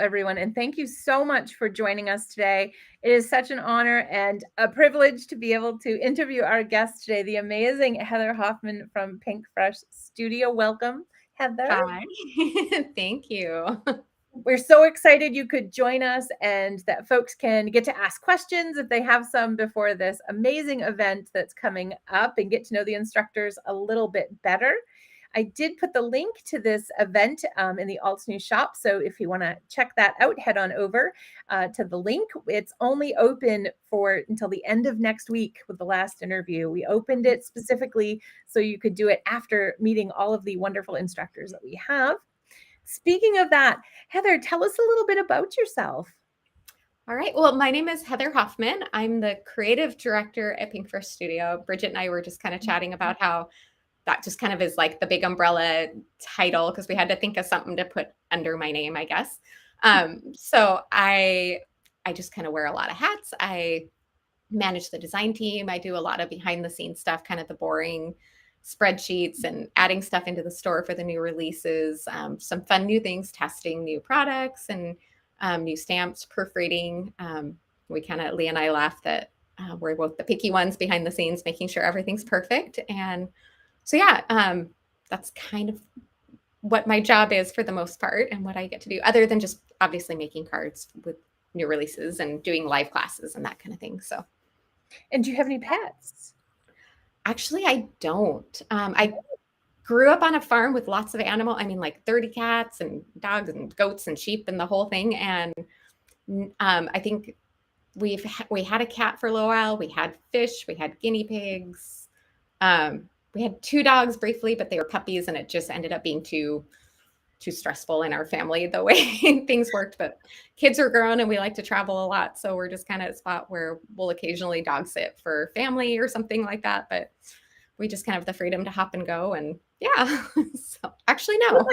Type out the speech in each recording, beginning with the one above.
everyone. And thank you so much for joining us today. It is such an honor and a privilege to be able to interview our guest today, the amazing Heather Hoffman from Pink Fresh Studio. Welcome, Heather. Hi. Thank you. We're so excited you could join us and that folks can get to ask questions if they have some before this amazing event that's coming up and get to know the instructors a little bit better. I did put the link to this event in the Alt News shop. So if you want to check that out, head on over to the link. It's only open for until the end of next week with the last interview. We opened it specifically so you could do it after meeting all of the wonderful instructors that we have. Speaking of that, Heather, tell us a little bit about yourself. All right. Well, my name is Heather Hoffman. I'm the creative director at Pink Fresh Studio. Bridget and I were just kind of chatting about how that just kind of is like the big umbrella title because we had to think of something to put under my name, I guess. So I just kind of wear a lot of hats. I manage the design team. I do a lot of behind the scenes stuff, kind of the boring spreadsheets and adding stuff into the store for the new releases, some fun new things, testing new products and new stamps, proofreading. Lee and I laugh that we're both the picky ones behind the scenes, making sure everything's perfect. And so, that's kind of what my job is for the most part and what I get to do other than just obviously making cards with new releases and doing live classes and that kind of thing. So. And do you have any pets? Actually, I don't. I grew up on a farm with lots of like 30 cats and dogs and goats and sheep and the whole thing. And I think we had a cat for a little while. We had fish. We had guinea pigs. We had 2 dogs briefly, but they were puppies, and it just ended up being too stressful in our family the way things worked. But kids are grown and we like to travel a lot. So we're just kind of at a spot where we'll occasionally dog sit for family or something like that. But we just kind of have the freedom to hop and go. And yeah, so actually, no.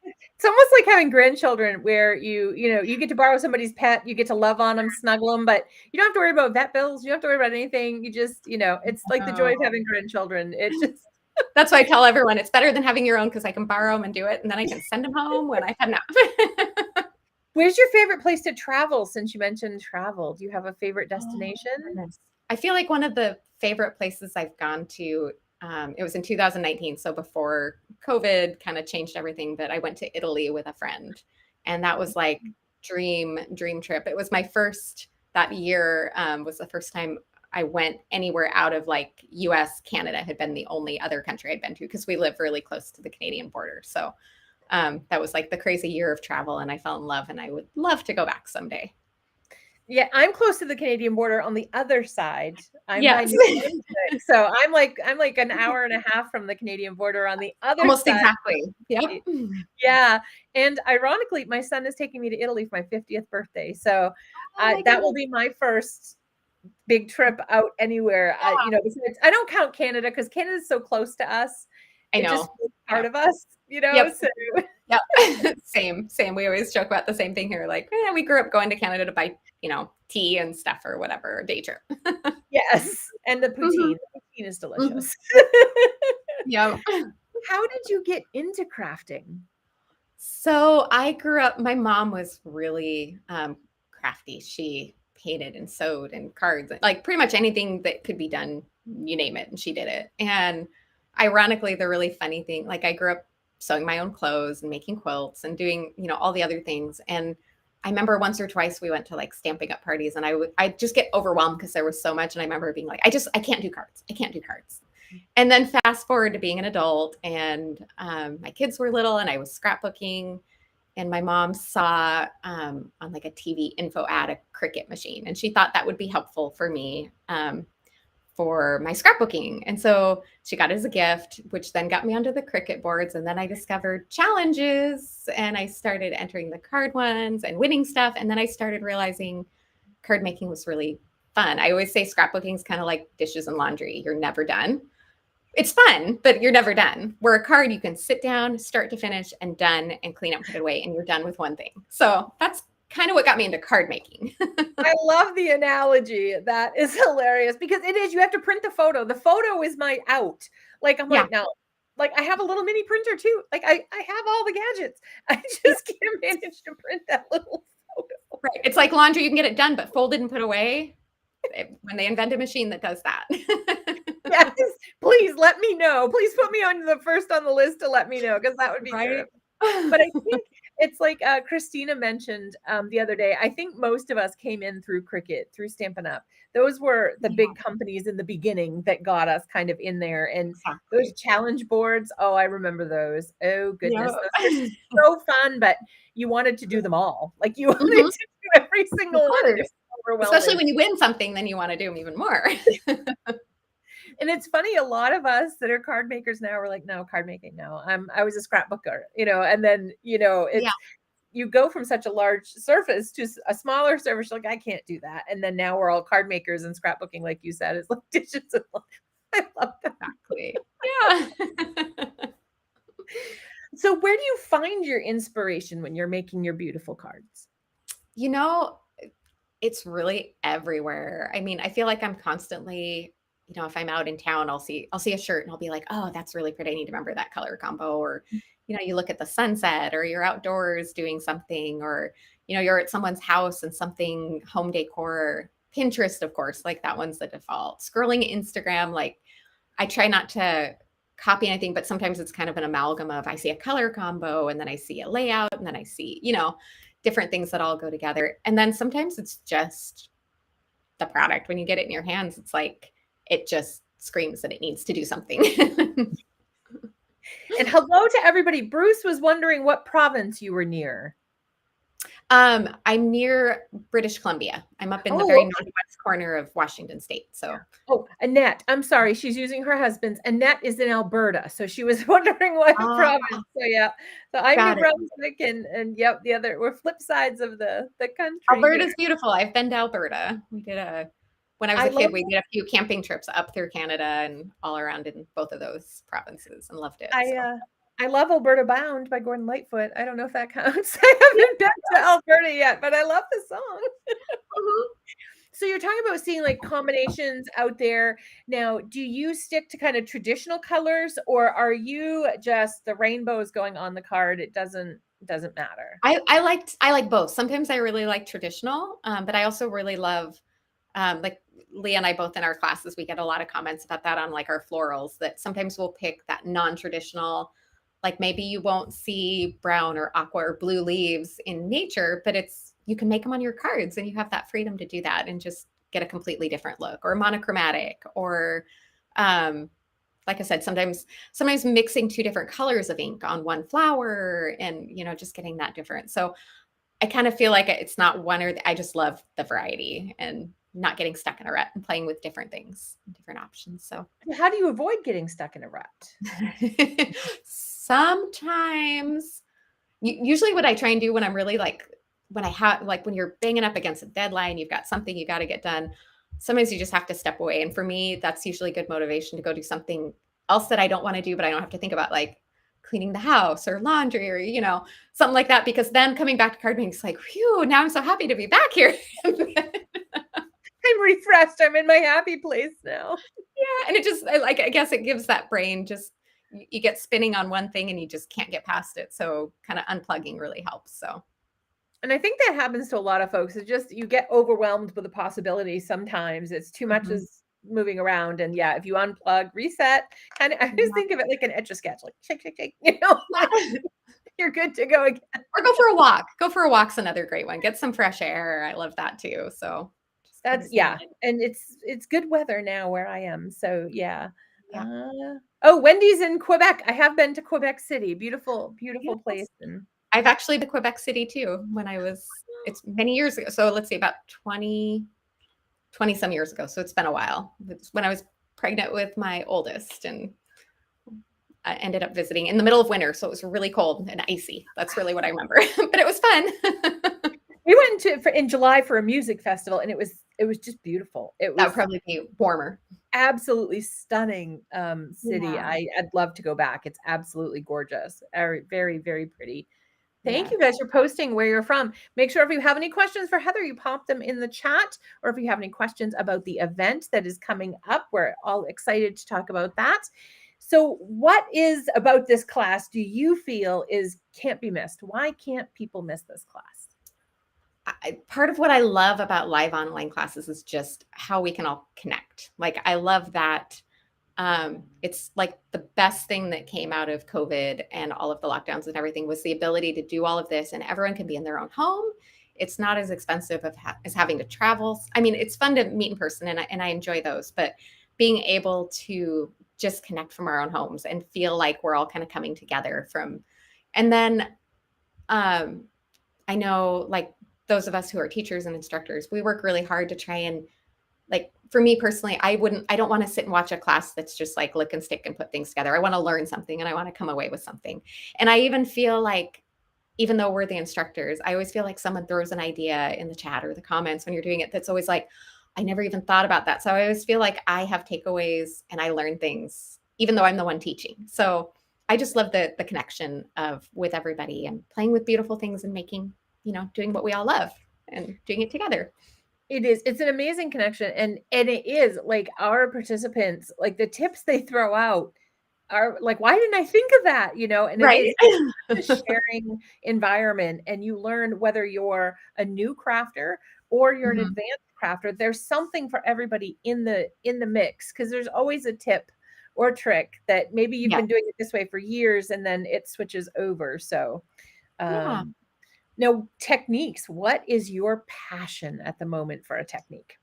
It's almost like having grandchildren where you get to borrow somebody's pet, you get to love on them, snuggle them, but you don't have to worry about vet bills. You don't have to worry about anything. You just, it's like the joy of having grandchildren. It's just. That's why I tell everyone it's better than having your own because I can borrow them and do it. And then I can send them home when I've had enough. Where's your favorite place to travel since you mentioned travel? Do you have a favorite destination? I feel like one of the favorite places I've gone to, it was in 2019. So before COVID kind of changed everything, but I went to Italy with a friend. And that was like dream trip. It was my first, that year was the first time I went anywhere out of like US, Canada had been the only other country I'd been to because we live really close to the Canadian border. So that was like the crazy year of travel and I fell in love and I would love to go back someday. Yeah, I'm close to the Canadian border on the other side. Yes. So I'm like an hour and a half from the Canadian border on the other Almost side. Exactly. Yep. Yeah. And ironically, my son is taking me to Italy for my 50th birthday. So that will be my first big trip out anywhere. Yeah. I don't count Canada because Canada is so close to us. I know. It just feels part of us, Yep. So. Yep. Same. We always joke about the same thing here. Like, we grew up going to Canada to buy, tea and stuff or whatever, a day trip. Yes. And the poutine. The poutine is delicious. Yeah. How did you get into crafting? So I grew up, my mom was really crafty. She painted and sewed and cards, like pretty much anything that could be done, you name it, and she did it. And ironically, the really funny thing, like I grew up sewing my own clothes and making quilts and doing, all the other things. And I remember once or twice we went to like stamping up parties and I'd just get overwhelmed because there was so much. And I remember being like, I can't do cards. I can't do cards. And then fast forward to being an adult and my kids were little and I was scrapbooking and my mom saw on like a TV info ad, a Cricut machine. And she thought that would be helpful for me for my scrapbooking. And so she got it as a gift, which then got me onto the Cricut boards. And then I discovered challenges and I started entering the card ones and winning stuff. And then I started realizing card making was really fun. I always say scrapbooking is kind of like dishes and laundry. You're never done. It's fun, but you're never done. Where a card, you can sit down, start to finish and done and clean up, put it away. And you're done with one thing. So that's kind of what got me into card making. I love the analogy. That is hilarious because it is, you have to print the photo. The photo is my out. Like, I'm like, now, like I have a little mini printer too. Like I have all the gadgets. I just can't manage to print that little Right. It's like laundry, you can get it done, but folded and put away. When they invent a machine that does that. Yes, please let me know. Please put me on the first on the list to let me know, because that would be Right? terrible. But I think it's like Christina mentioned the other day. I think most of us came in through Cricket, through Stampin' Up. Those were the Yeah, big companies in the beginning that got us kind of in there. And those exactly. challenge boards, oh, I remember those. Oh goodness, Yeah. those were so fun, but you wanted to do them all. Like you wanted Mhm. to do every Of single one, and it course. was Especially overwhelming. when you win something, then you wanna do them even more. And it's funny, a lot of us that are card makers now are like, no, card making, no. I was a scrapbooker, and then, Yeah, it's you go from such a large surface to a smaller surface, like, I can't do that. And then now we're all card makers, and scrapbooking, like you said, is like dishes of love. I love that. exactly. Yeah. So where do you find your inspiration when you're making your beautiful cards? You know, it's really everywhere. I mean, I feel like I'm constantly, if I'm out in town, I'll see a shirt and I'll be like, "Oh, that's really pretty. I need to remember that color combo." Or, you look at the sunset or you're outdoors doing something or, you're at someone's house and something home decor, Pinterest, of course, like that one's the default. Scrolling Instagram, like I try not to copy anything, but sometimes it's kind of an amalgam of I see a color combo and then I see a layout and then I see, different things that all go together. And then sometimes it's just the product. When you get it in your hands, it's like it just screams that it needs to do something. And hello to everybody. Bruce was wondering what province you were near. I'm near British Columbia. I'm up in the Oh, very okay. northwest corner of Washington State. So, Oh, Annette. I'm sorry. She's using her husband's. Annette is in Alberta. So she was wondering what ah, province. So yeah. So I'm New got it. Brunswick, and yep, we're flip sides of the country here. Alberta's beautiful. I've been to Alberta. When I was I a love kid, we did a few camping trips up through Canada and all around in both of those provinces and loved it. I So, uh I love Alberta Bound by Gordon Lightfoot. I don't know if that counts. I yeah. haven't been to Alberta yet, but I love the song. Mhm. So you're talking about seeing like combinations out there. Now, do you stick to kind of traditional colors, or are you just the rainbows going on the card? It doesn't matter. I like both. Sometimes I really like traditional, but I also really love like Leah and I both in our classes, we get a lot of comments about that on like our florals that sometimes we'll pick that non-traditional, like maybe you won't see brown or aqua or blue leaves in nature, but you can make them on your cards and you have that freedom to do that and just get a completely different look or monochromatic or um like I said, sometimes mixing two different colors of ink on one flower and just getting that different. So I kind of feel like it's not one I just love the variety and not getting stuck in a rut and playing with different things, different options. So How do you avoid getting stuck in a rut? sometimes, usually what I try and do when I'm really like, when I have, like when you're banging up against a deadline, you've got something you got to get done. Sometimes you just have to step away. And for me, that's usually good motivation to go do something else that I don't want to do, but I don't have to think about like cleaning the house or laundry or, something like that. Because then coming back to card making, it's like, whew, now I'm so happy to be back here. I'm refreshed. I'm in my happy place now. Yeah, and it just like I guess it gives that brain just you get spinning on one thing and you just can't get past it. So kind of unplugging really helps. So And I think that happens to a lot of folks. It's just you get overwhelmed with the possibilities sometimes. It's too much mhm. is moving around. And yeah, if you unplug, reset, kind of I just Yeah. think of it like an etch a sketch, like shake, shake, shake, like Yeah. you're good to go again. Or go for a walk. Go for a walk's another great one. Get some fresh air. I love that too. So just kind That's of yeah. seeing it. And it's good weather now where I am. So yeah. Yeah. Oh, Wendy's in Quebec. I have been to Quebec City. Beautiful, beautiful place. Yes. And I've actually been to Quebec City too it's many years ago. So let's see, about 20 some years ago. So it's been a while. It's when I was pregnant with my oldest and I ended up visiting in the middle of winter. So it was really cold and icy. That's really what I remember, but it was fun. we went in July for a music festival, and it was just beautiful. It That would was probably be warmer. absolutely stunning city. Yeah. I'd love to go back. It's absolutely gorgeous. Very, very, very pretty. Thank Yeah. you guys for posting where you're from. Make sure if you have any questions for Heather, you pop them in the chat, or if you have any questions about the event that is coming up, we're all excited to talk about that. So, what is about this class do you feel is can't be missed? Why can't people miss this class? part of what I love about live online classes is just how we can all connect. Like, I love that. It's like the best thing that came out of COVID and all of the lockdowns and everything was the ability to do all of this, and everyone can be in their own home. It's not as expensive as having to travel. I mean, it's fun to meet in person, and I enjoy those, but being able to just connect from our own homes and feel like we're all kind of coming together from, and then um, I know, like, those of us who are teachers and instructors, we work really hard to try and, like, for me personally, I don't want to sit and watch a class that's just like lick and stick and put things together. I want to learn something and I want to come away with something. And I even feel like, even though we're the instructors, I always feel like someone throws an idea in the chat or the comments when you're doing it that's always like, I never even thought about that. So I always feel like I have takeaways and I learn things, even though I'm the one teaching. So I just love the connection of with everybody and playing with beautiful things and making, doing what we all love and doing it together. It is. It's an amazing connection, and it is like our participants, like the tips they throw out are like, why didn't I think of that? And it Right. is a sharing environment, and you learn whether you're a new crafter or you're an Mhm. advanced crafter. There's something for everybody in the mix, because there's always a tip or trick that maybe you've Yeah. been doing it this way for years and then it switches over. So Yeah. um now, techniques. What is your passion at the moment for a technique?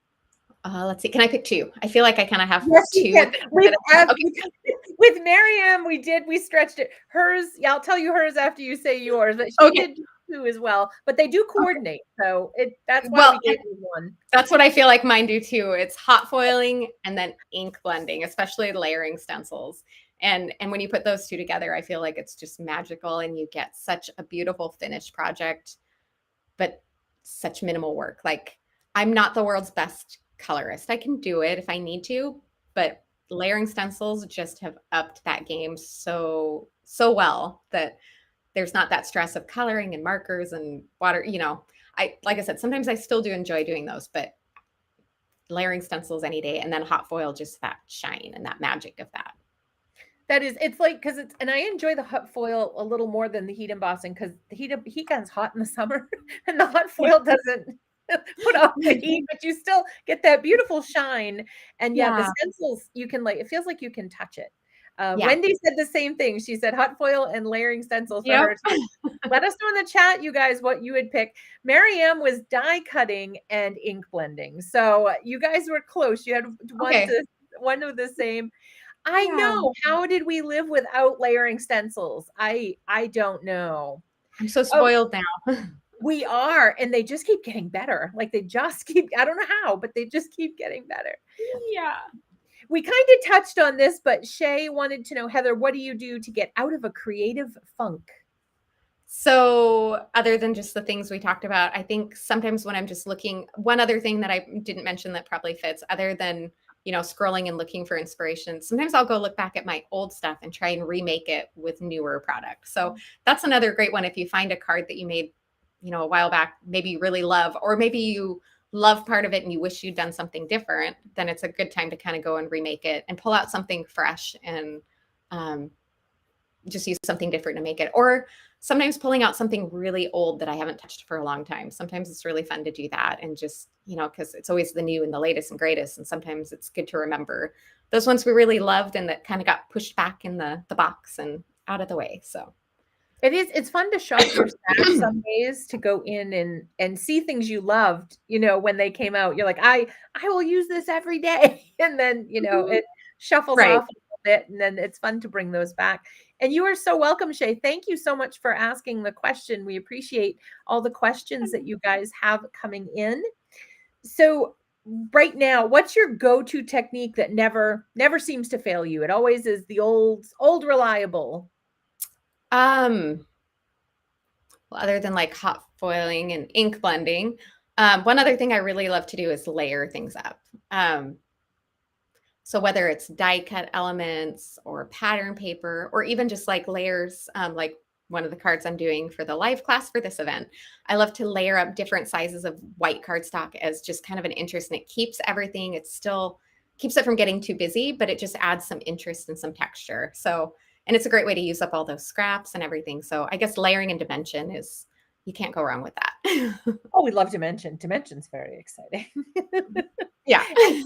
Let's see. Can I pick two? I feel like I kind of have Yes, you two can. that okay. With Miriam, we stretched it. Hers, yeah, I'll tell you hers after you say yours, but she Okay. did two as well. But they do Okay. coordinate, so that's why Well, we gave you one. that's what I feel like mine do too. It's hot foiling and then ink blending, especially layering stencils. And when you put those two together, I feel like it's just magical and you get such a beautiful finished project, but such minimal work. Like, I'm not the world's best colorist. I can do it if I need to, but layering stencils just have upped that game so well that there's not that stress of coloring and markers and water. I, like I said, sometimes I still do enjoy doing those, but layering stencils any day, and then hot foil, just that shine and that magic of that. That is, it's like, because it's, and I enjoy the hot foil a little more than the heat embossing, because the heat guns hot in the summer, and the hot Yeah. foil doesn't put off the heat, but you still get that beautiful shine. And yeah, the Yeah. stencils, you can, like, it feels like you can touch it. Yeah. Wendy said the same thing. She said hot foil and layering stencils for Yep. her too. Let us know in the chat, you guys, what you would pick. Marianne was die cutting and ink blending. So you guys were close. You had Okay. one of the same. I Yeah. know. How did we live without layering stencils? I don't know. I'm so Oh, spoiled now. we are, and they just keep getting better. Like, they just keep, I don't know how, but they just keep getting better. Yeah. We kind of touched on this, but Shay wanted to know, Heather, what do you do to get out of a creative funk? So, other than just the things we talked about, I think sometimes when I'm just looking, one other thing that I didn't mention that probably fits, other than, scrolling and looking for inspiration, sometimes I'll go look back at my old stuff and try and remake it with newer products. So, that's another great one. If you find a card that you made, a while back, maybe you really love, or maybe you love part of it and you wish you'd done something different, then it's a good time to kind of go and remake it and pull out something fresh and um, just use something different to make it. Or sometimes pulling out something really old that I haven't touched for a long time. Sometimes it's really fun to do that and just, because it's always the new and the latest and greatest. And sometimes it's good to remember those ones we really loved and that kind of got pushed back in the box and out of the way. So It is, it's fun to shuffle your stash some days, to go in and see things you loved, when they came out. You're like, I will use this every day. And then, it shuffles right. off a little bit, and then it's fun to bring those back. And you are so welcome, Shay. Thank you so much for asking the question. We appreciate all the questions that you guys have coming in. So right now, what's your go-to technique that never seems to fail you? It always is the old reliable. Um, well, other than like hot foiling and ink blending, one other thing I really love to do is layer things up. So whether it's die cut elements or pattern paper, or even just like layers, like one of the cards I'm doing for the live class for this event, I love to layer up different sizes of white cardstock as just kind of an interest. And it keeps everything, it still keeps it from getting too busy, but it just adds some interest and some texture. So, and it's a great way to use up all those scraps and everything. So I guess layering and dimension is you can't go wrong with that. Oh, we love Dimension. Dimension's very exciting. Yeah. And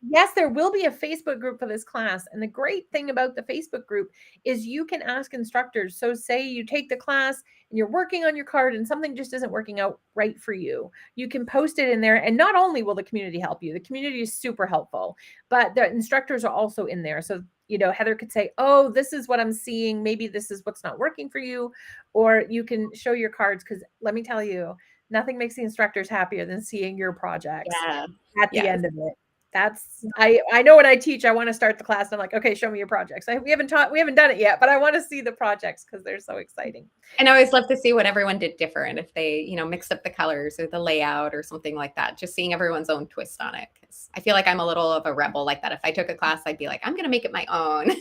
yes, there will be a Facebook group for this class. And the great thing about the Facebook group is you can ask instructors. So, say you take the class and you're working on your card and something just isn't working out right for you, you can post it in there. And not only will the community help you, the community is super helpful, but the instructors are also in there. So, Heather could say, oh, this is what I'm seeing. Maybe this is what's not working for you. Or you can show your cards, because let me tell you, nothing makes the instructors happier than seeing your projects Yeah. at the Yes. end of it. I know when I teach, I want to start the class. And I'm like, okay, show me your projects. We haven't done it yet, but I want to see the projects because they're so exciting. And I always love to see what everyone did different, if they, mixed up the colors or the layout or something like that, just seeing everyone's own twist on it. Because I feel like I'm a little of a rebel like that. If I took a class, I'd be like, I'm going to make it my own.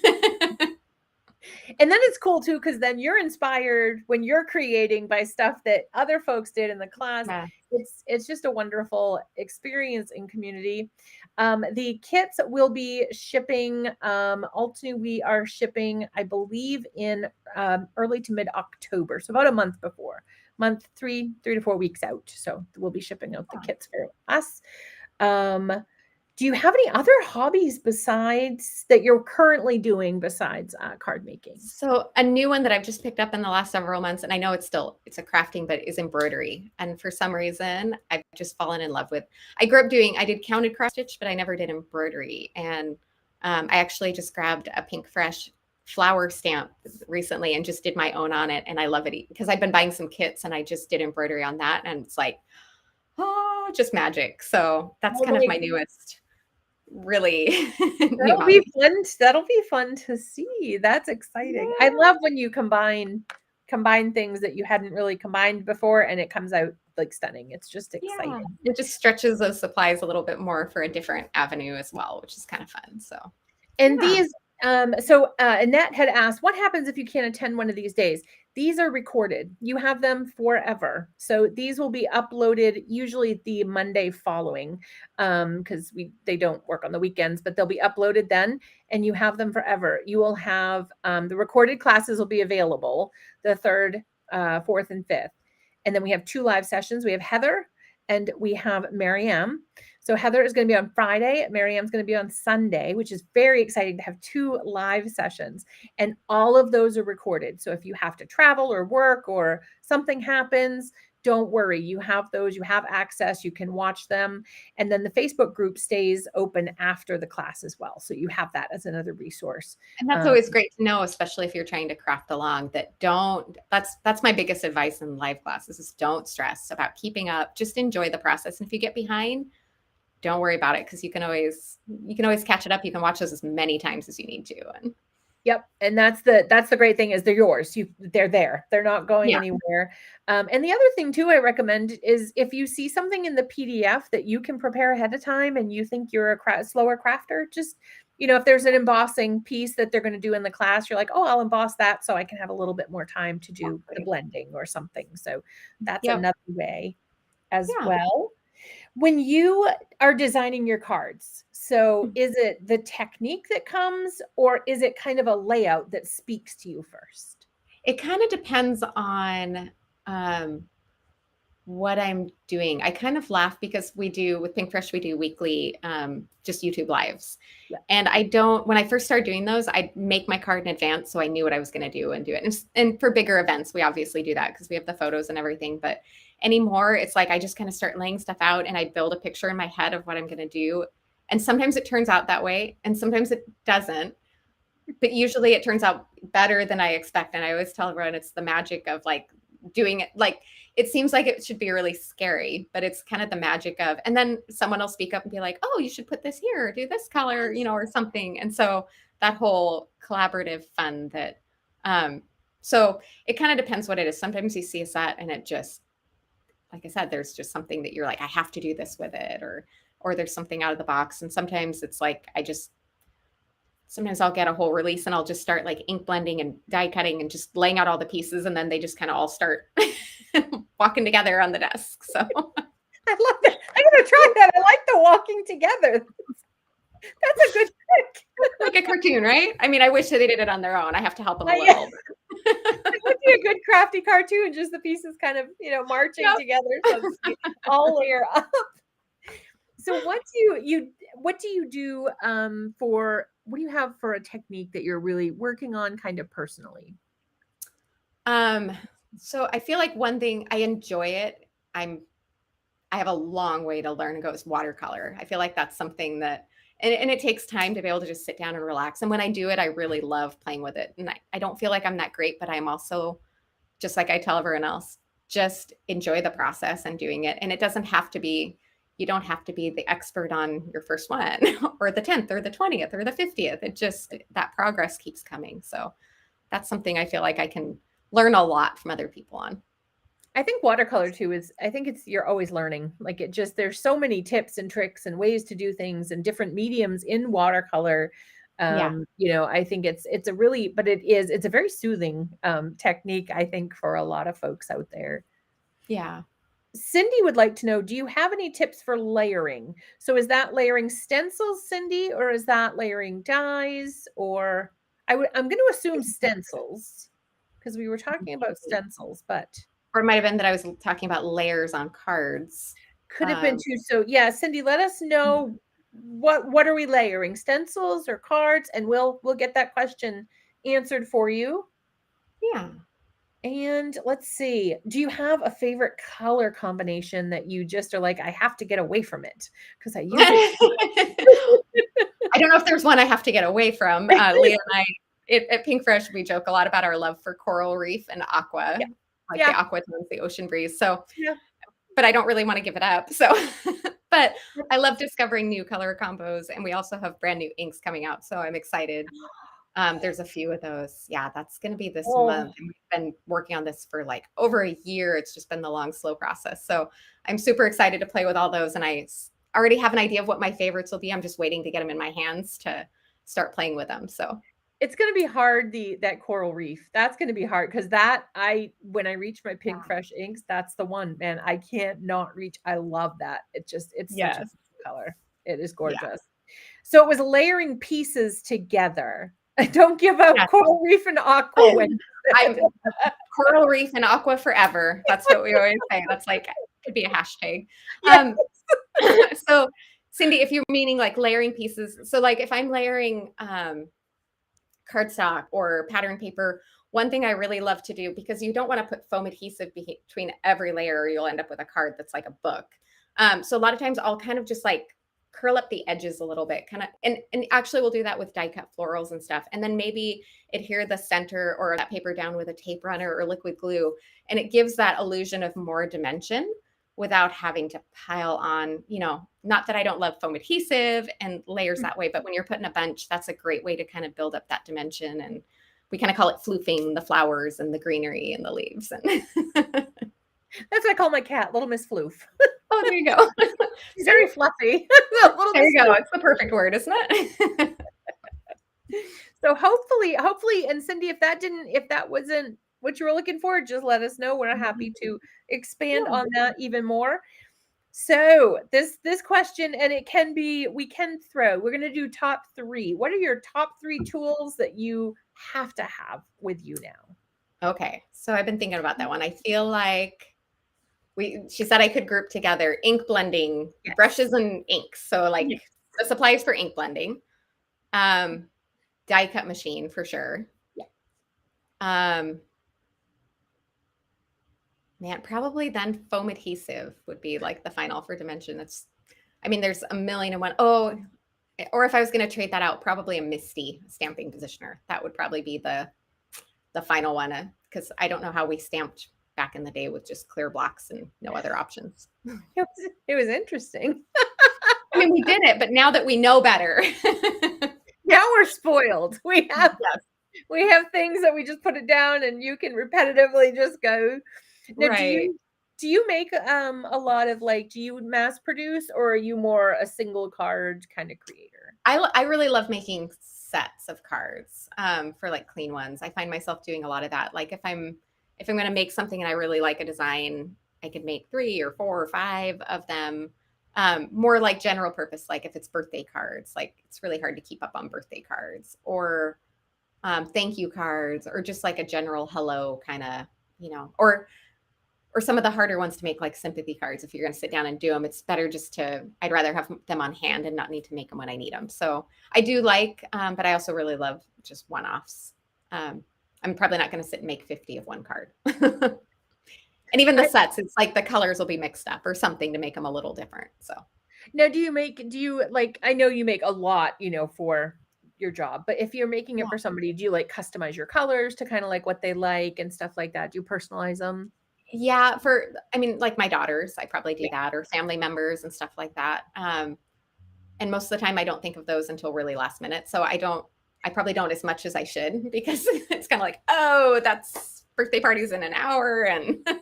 And then it's cool too, because then you're inspired when you're creating by stuff that other folks did in the class. Yeah. It's just a wonderful experience in community. The kits will be shipping. Ultimately, we are shipping, I believe, in early to mid October, so about a month before, month 3 to 4 weeks out. So we'll be shipping out the kits for us. Do you have any other hobbies besides that you're currently doing besides card making? So a new one that I've just picked up in the last several months, and I know it's a crafting, but is embroidery. And for some reason, I've just fallen in love with. I grew up I did counted cross stitch, but I never did embroidery. And I actually just grabbed a Pink Fresh flower stamp recently and just did my own on it, and I love it because I've been buying some kits and I just did embroidery on that, and it's like, oh, just magic. So that's kind of my newest. Really That'll be fun. That'll be fun to see. That's exciting. Yeah. I love when you combine things that you hadn't really combined before and it comes out like stunning. It's just exciting. Yeah. It just stretches those supplies a little bit more for a different avenue as well, which is kind of fun. So, and these Annette had asked, what happens if you can't attend one of these days? These are recorded. You have them forever. So these will be uploaded usually the Monday following, because they don't work on the weekends, but they'll be uploaded then, and you have them forever. You will have the recorded classes will be available the 3rd, 4th, and 5th. And then we have 2 live sessions. We have Heather and we have Mariam. So Heather is going to be on Friday. Mariam's going to be on Sunday, which is very exciting to have 2 live sessions. And all of those are recorded. So if you have to travel or work or something happens, don't worry. You have those. You have access. You can watch them. And then the Facebook group stays open after the class as well. So you have that as another resource. And that's always great to know, especially if you're trying to craft along, that's my biggest advice in live classes is don't stress about keeping up. Just enjoy the process. And if you get behind, don't worry about it, because you can always catch it up. You can watch those as many times as you need to. And yep. And that's the great thing is they're yours. They're there. They're not going anywhere. And the other thing too, I recommend is if you see something in the PDF that you can prepare ahead of time and you think you're a slower crafter, just, if there's an embossing piece that they're going to do in the class, you're like, oh, I'll emboss that so I can have a little bit more time to do the blending or something. So that's another way as well. When you are designing your cards, so is it the technique that comes, or is it kind of a layout that speaks to you first? It kind of depends on what I'm doing. I kind of laugh because with Pink Fresh, we do weekly just YouTube lives. Yeah. And when I first started doing those, I'd make my card in advance so I knew what I was going to do and do it. And for bigger events, we obviously do that because we have the photos and everything. But anymore, it's like I just kind of start laying stuff out and I build a picture in my head of what I'm going to do. And sometimes it turns out that way and sometimes it doesn't. But usually it turns out better than I expect. And I always tell everyone it's the magic of like doing it. Like it seems like it should be really scary, but it's kind of the magic of, and then someone will speak up and be like, oh, you should put this here or do this color, or something. And so that whole collaborative fun that, so it kind of depends what it is. Sometimes you see a set and it just, like I said, there's just something that you're like, I have to do this with it, or there's something out of the box. And sometimes it's like, sometimes I'll get a whole release and I'll just start like ink blending and die cutting and just laying out all the pieces. And then they just kind of all start walking together on the desk. So I love that. I'm going to try that. I like the walking together. That's a good trick. Like a cartoon, right? I mean, I wish that they did it on their own. I have to help them a little. It would be a good crafty cartoon, just the pieces kind of, marching Yep. together, so to speak, all layer up. So what do you do for what do you have for a technique that you're really working on kind of personally? Um, so I feel like one thing I enjoy it. I have a long way to learn and go is watercolor. I feel like that's something that and it takes time to be able to just sit down and relax. And when I do it, I really love playing with it. And I don't feel like I'm that great, but I'm also just like I tell everyone else, just enjoy the process and doing it. And it doesn't have to be, you don't have to be the expert on your first one or the 10th or the 20th or the 50th. It just, that progress keeps coming. So that's something I feel like I can learn a lot from other people on. I think watercolor too is I think it's you're always learning. Like it just there's so many tips and tricks and ways to do things and different mediums in watercolor. Yeah. I think it's a really but it's a very soothing technique, I think, for a lot of folks out there. Yeah. Cindy would like to know, do you have any tips for layering? So is that layering stencils, Cindy, or is that layering dies? Or I'm going to assume stencils because we were talking about stencils, but Or it might have been that I was talking about layers on cards. could have been Um, too. So yeah, Cindy, let us know what are we layering, stencils or cards, and we'll get that question answered for you. yeah. And let's see, do you have a favorite color combination that you just are like, I have to get away from it because I use it? I don't know if there's one I have to get away from. Leah and I, at Pink Fresh, we joke a lot about our love for coral reef and aqua, Yeah. like the Yeah. aqua tones, the ocean breeze. So, Yeah. but I don't really want to give it up. So, but I love discovering new color combos, and we also have brand new inks coming out. So I'm excited. There's a few of those. Yeah, that's going to be this Oh, month. And we've been working on this for like over a year. It's just been the long, slow process. So I'm super excited to play with all those. And already have an idea of what my favorites will be. I'm just waiting to get them in my hands to start playing with them. So it's gonna be hard, that coral reef. That's gonna be hard because that I when I reach my Pink yeah. Fresh inks, that's the one, man. I can't not reach. I love that. It's such a Yes. beautiful color. It is Yeah. gorgeous. So it was layering pieces together. Don't give up Yeah. coral reef and aqua when I'm coral reef and aqua forever. That's what we always say. That's like, could be a hashtag. yes. Um, so Cindy, if you're meaning like layering pieces, so like if I'm layering cardstock or pattern paper, one thing I really love to do, because you don't want to put foam adhesive between every layer or you'll end up with a card that's like a book. So a lot of times I'll kind of just like curl up the edges a little bit, kind of, and actually we'll do that with die cut florals and stuff. And then maybe adhere the center or that paper down with a tape runner or liquid glue. And it gives that illusion of more dimension without having to pile on, not that I don't love foam adhesive and layers that way, but when you're putting a bunch, that's a great way to kind of build up that dimension. And we kind of call it floofing the flowers and the greenery and the leaves. And That's what I call my cat, Little Miss Floof. oh, there you go. She's very fluffy. Little There Miss you go. Floof. It's the perfect word, isn't it? So hopefully, and Cindy, if that wasn't what you were looking for, just let us know. We're happy to expand Yeah. on that even more. So this question, and we can throw. We're gonna do top three. What are your top three tools that you have to have with you now? Okay. So I've been thinking about that one. I feel like she said I could group together ink blending, Yes. brushes and inks. So like Yes. the supplies for ink blending, um, die cut machine for sure. Yeah. Um, Man, probably then foam adhesive would be like the final for dimension. There's a million and one. Oh, or if I was going to trade that out, probably a Misty stamping positioner. That would probably be the final one, because I don't know how we stamped back in the day with just clear blocks and no other options. It was interesting. We did it, but now that we know better. Now we're spoiled. Yes, We have things that we just put it down and you can repetitively just go. Now, right. do you make a lot of do you mass produce or are you more a single card kind of creator? I really love making sets of cards for like clean ones. I find myself doing a lot of that. Like if I'm going to make something and I really like a design, I could make 3 or 4 or 5 of them. More like general purpose, like if it's birthday cards, like it's really hard to keep up on birthday cards, or thank you cards, or just like a general hello kind of, or some of the harder ones to make, like sympathy cards. If you're going to sit down and do them, it's better I'd rather have them on hand and not need to make them when I need them. So I do but I also really love just one-offs. I'm probably not going to sit and make 50 of one card. And even the sets, it's like the colors will be mixed up or something to make them a little different. So now, I know you make a lot, for your job, but if you're making it yeah. for somebody, do you like customize your colors to kind of like what they like and stuff like that? Do you personalize them? Yeah, like my daughters, I probably do that, or family members and stuff like that. And most of the time I don't think of those until really last minute. So I probably don't as much as I should, because it's kind of like, oh, that's birthday party's in an hour. And I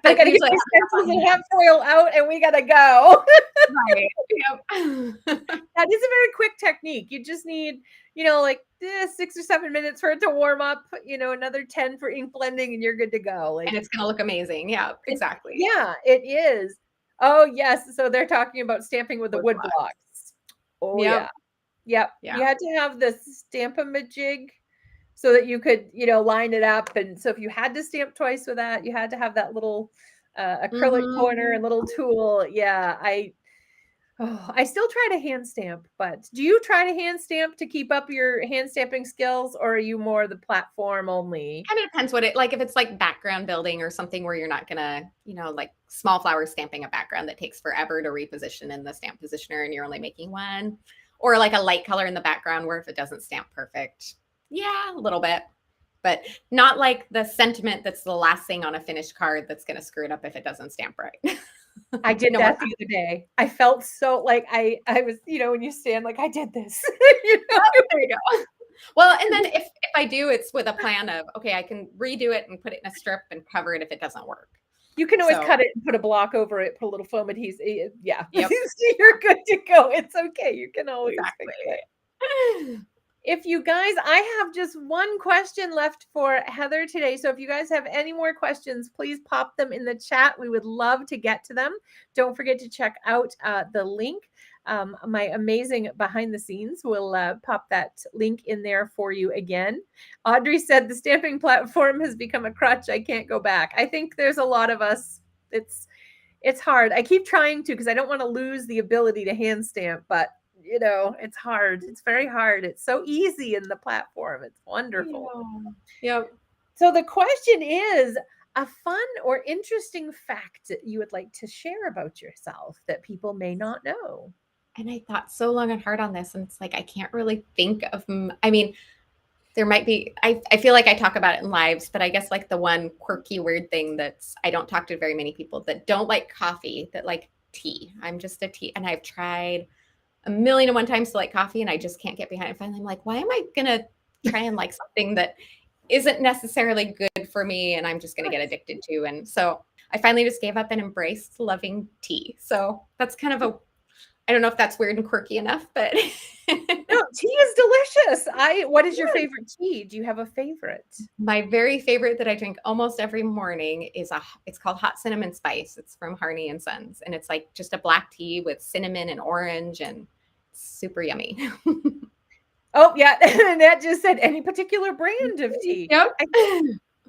but gotta get usually my stencils and hat foil out and we gotta go. right. Yep. That is a very quick technique. You just need, like 6 or 7 minutes for it to warm up, another 10 for ink blending and you're good to go. Like, And it's going to look amazing. Yeah, exactly. yeah, it is. Oh, yes. So they're talking about stamping with the wood Blocks. blocks. Oh, Yep. yeah. Yep. Yeah. You had to have the stamp-a-majig so that you could, line it up. And so if you had to stamp twice with that, you had to have that little acrylic corner and little tool. Yeah, I still try to hand stamp, but do you try to hand stamp to keep up your hand stamping skills, or are you more the platform only? Kind of depends if it's like background building or something where you're not gonna, like small flower stamping a background that takes forever to reposition in the stamp positioner and you're only making one, or like a light color in the background where if it doesn't stamp perfect, yeah, a little bit, but not like the sentiment that's the last thing on a finished card that's gonna screw it up if it doesn't stamp right. I did that the other day. I felt so like I was, when you stand like I did this. There you go. Well, and then if I do, it's with a plan of, okay, I can redo it and put it in a strip and cover it if it doesn't work. You can always cut it and put a block over it, put a little foam adhesive. Yeah. Yep. You're good to go. It's okay. You can always Exactly. fix it. If you guys, I have just one question left for Heather today. So if you guys have any more questions, please pop them in the chat. We would love to get to them. Don't forget to check out the link. My amazing behind the scenes will pop that link in there for you again. Audrey said the stamping platform has become a crutch. I can't go back. I think there's a lot of us. It's hard. I keep trying to because I don't want to lose the ability to hand stamp, but it's hard. It's very hard. It's so easy in the platform. It's wonderful. Yep. So the question is a fun or interesting fact that you would like to share about yourself that people may not know. And I thought so long and hard on this, and it's like I can't really think of. There might be. I feel like I talk about it in lives, but I guess like the one quirky, weird thing I don't talk to very many people that don't like coffee, that like tea. I'm just a tea, and I've tried a million and one times to like coffee, and I just can't get behind it. Finally, I'm like, why am I gonna try and like something that isn't necessarily good for me, and I'm just gonna get addicted to? And so I finally just gave up and embraced loving tea. So that's kind of I don't know if that's weird and quirky enough, but no, tea is delicious. What is your favorite tea? Do you have a favorite? My very favorite that I drink almost every morning it's called Hot Cinnamon Spice. It's from Harney and Sons, and it's like just a black tea with cinnamon and orange, and it's super yummy. Oh yeah, and that just said any particular brand of tea. Yep.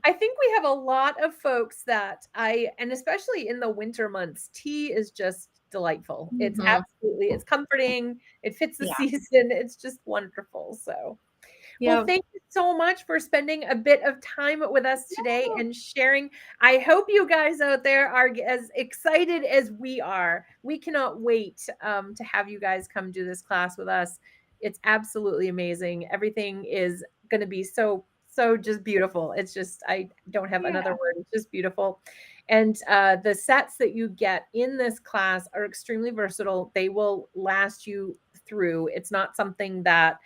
I think we have a lot of folks and especially in the winter months, tea is just delightful. It's it's comforting. It fits the season. It's just wonderful. So, well, thank you so much for spending a bit of time with us today and sharing. I hope you guys out there are as excited as we are. We cannot wait to have you guys come do this class with us. It's absolutely amazing. Everything is going to be so just beautiful. It's just, I don't have another word. It's just beautiful. And the sets that you get in this class are extremely versatile. They will last you through. It's not something that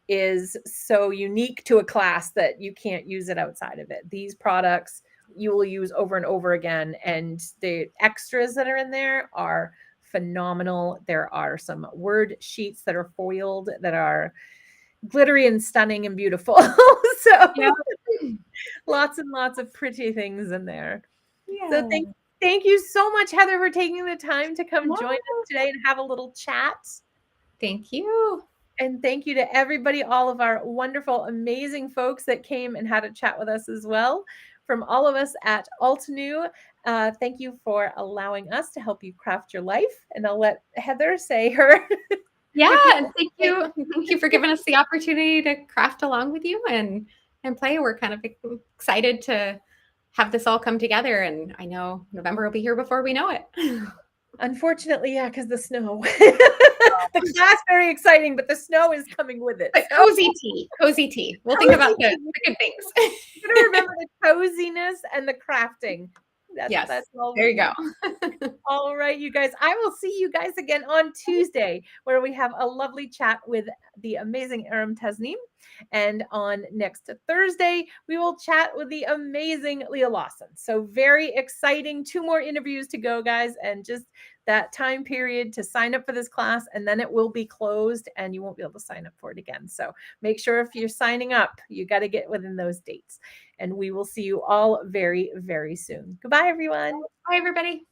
is so unique to a class that you can't use it outside of it. These products you will use over and over again. And the extras that are in there are phenomenal. There are some word sheets that are foiled that are glittery and stunning and beautiful. So lots and lots of pretty things in there. So thank you so much, Heather, for taking the time to come join us today and have a little chat. Thank you. And thank you to everybody, all of our wonderful, amazing folks that came and had a chat with us as well. From all of us at Altenew, thank you for allowing us to help you craft your life. And I'll let Heather say her. Yeah, if you and thank you. Thank you for giving us the opportunity to craft along with you and play. We're kind of excited to have this all come together. And I know November will be here before we know it. Unfortunately, yeah, because the snow. The class very exciting, but the snow is coming with it. But So cozy tea, cozy tea. We'll think about the good things. you're gonna remember the coziness and the crafting. Yes, That's all there we you go. need. All right, you guys. I will see you guys again on Tuesday, where we have a lovely chat with the amazing Aram Tasneem. And on next Thursday, we will chat with the amazing Leah Lawson. So very exciting. 2 more interviews to go, guys, and just that time period to sign up for this class, and then it will be closed and you won't be able to sign up for it again. So make sure if you're signing up, you got to get within those dates. And we will see you all very, very soon. Goodbye, everyone. Bye, everybody.